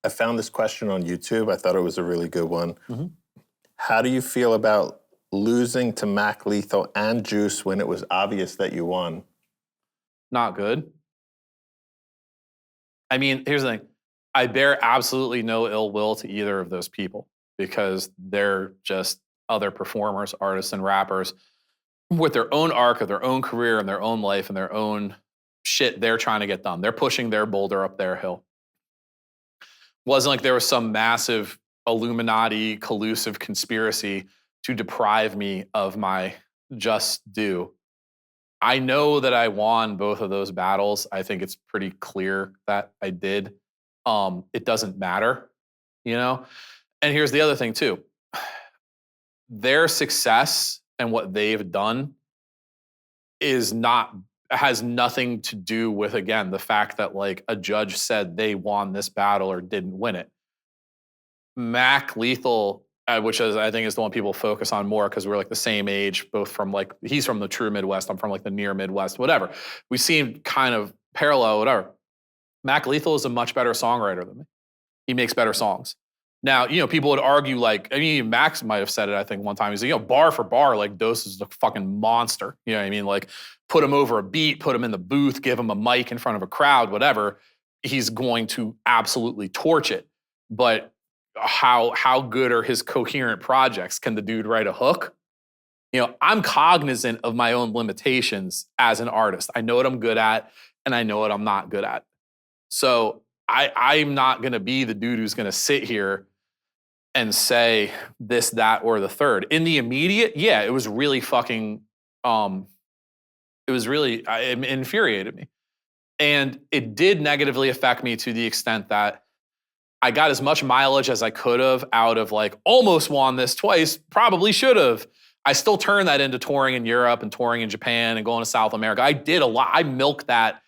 I found this question on YouTube. I thought it was a really good one. Mhm. How do you feel about losing to Mac Lethal and Juice when it was obvious that you won? Not good. I mean, here's the thing. I bear absolutely no ill will to either of those people because they're just other performers, artists, and rappers with their own arc of their own career and their own life and their own shit they're trying to get done. They're pushing their boulder up their hill. Wasn't like there was some massive Illuminati collusive conspiracy to deprive me of my just due. I know that I won both of those battles. I think it's pretty clear that I did. It doesn't matter, you know? And here's the other thing too. Their success and what they've done is not has nothing to do with, again, the fact that like a judge said they won this battle or didn't win it. Mac Lethal, which is I think is the one people focus on more because we're like the same age, both from like he's from the true Midwest, I'm from like the near Midwest, whatever. We seem kind of parallel, whatever. Mac Lethal is a much better songwriter than me. He makes better songs. Now, people would argue like, I mean, Max might have said it, I think, one time. He's like, bar for bar, like Dose is a fucking monster. You know what I mean? Like, put him over a beat, put him in the booth, give him a mic in front of a crowd, whatever. He's going to absolutely torch it. But how good are his coherent projects? Can the dude write a hook? I'm cognizant of my own limitations as an artist. I know what I'm good at, and I know what I'm not good at. So I'm not going to be the dude who's going to sit here and say this, that, or the third. In the immediate, yeah, it was really fucking, it infuriated me. And it did negatively affect me to the extent that I got as much mileage as I could have out of like almost won this twice, probably should have. I still turned that into touring in Europe and touring in Japan and going to South America. I did a lot. I milked that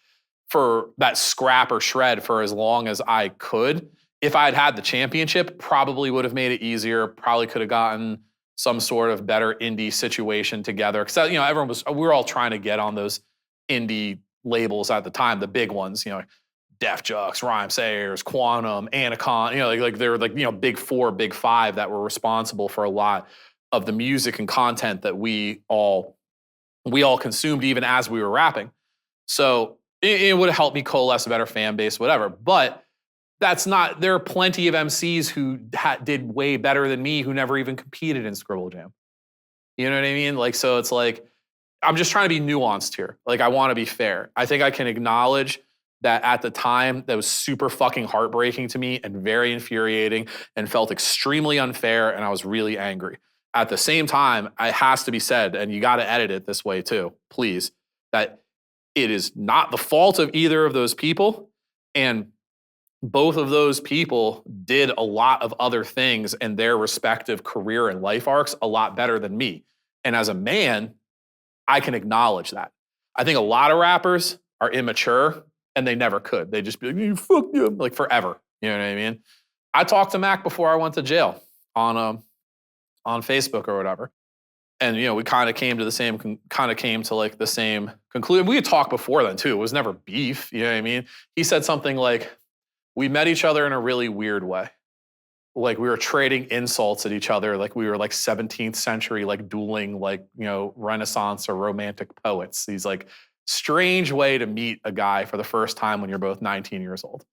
for that scrap or shred for as long as I could. If I had had the championship, probably would have made it easier. Probably could have gotten some sort of better indie situation together. Because we were all trying to get on those indie labels at the time, the big ones. Def Jux, Rhyme Sayers, Quantum, Anacon. Like they were like big four, big five that were responsible for a lot of the music and content that we all consumed even as we were rapping. So it would have helped me coalesce a better fan base, whatever. But that's not, there are plenty of MCs who did way better than me who never even competed in Scribble Jam. You know what I mean? Like, so it's like, I'm just trying to be nuanced here. Like, I want to be fair. I think I can acknowledge that at the time, that was super fucking heartbreaking to me and very infuriating and felt extremely unfair, and I was really angry. At the same time, it has to be said, and you got to edit it this way too, please, that it is not the fault of either of those people. And both of those people did a lot of other things in their respective career and life arcs a lot better than me. And as a man, I can acknowledge that. I think a lot of rappers are immature and they never could. They just be like, you fuck you, like forever. You know what I mean? I talked to Mac before I went to jail on Facebook or whatever. And we kind of came to the same conclusion. We had talked before then too. It was never beef. You know what I mean? He said something like, we met each other in a really weird way. Like we were trading insults at each other. Like we were like 17th century, like dueling, like, Renaissance or romantic poets. He's like, strange way to meet a guy for the first time when you're both 19 years old.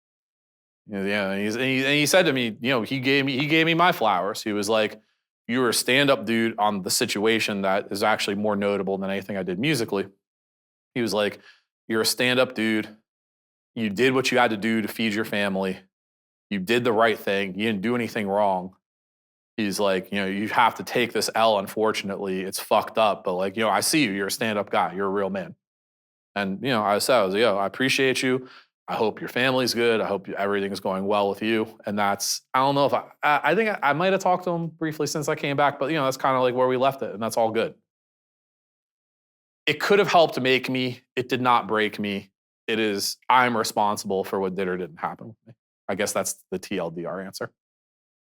Yeah. And he said to me, he gave me my flowers. He was like, you were a stand-up dude on the situation that is actually more notable than anything I did musically. He was like, you're a stand-up dude. You did what you had to do to feed your family. You did the right thing. You didn't do anything wrong. He's like, you have to take this L, unfortunately. It's fucked up. But like, I see you. You're a stand-up guy. You're a real man. And, I was like, I appreciate you. I hope your family's good. I hope everything's going well with you. And that's, I don't know if I think I might have talked to him briefly since I came back, but that's kind of like where we left it. And that's all good. It could have helped make me. It did not break me. I'm responsible for what did or didn't happen with me. I guess that's the TLDR answer.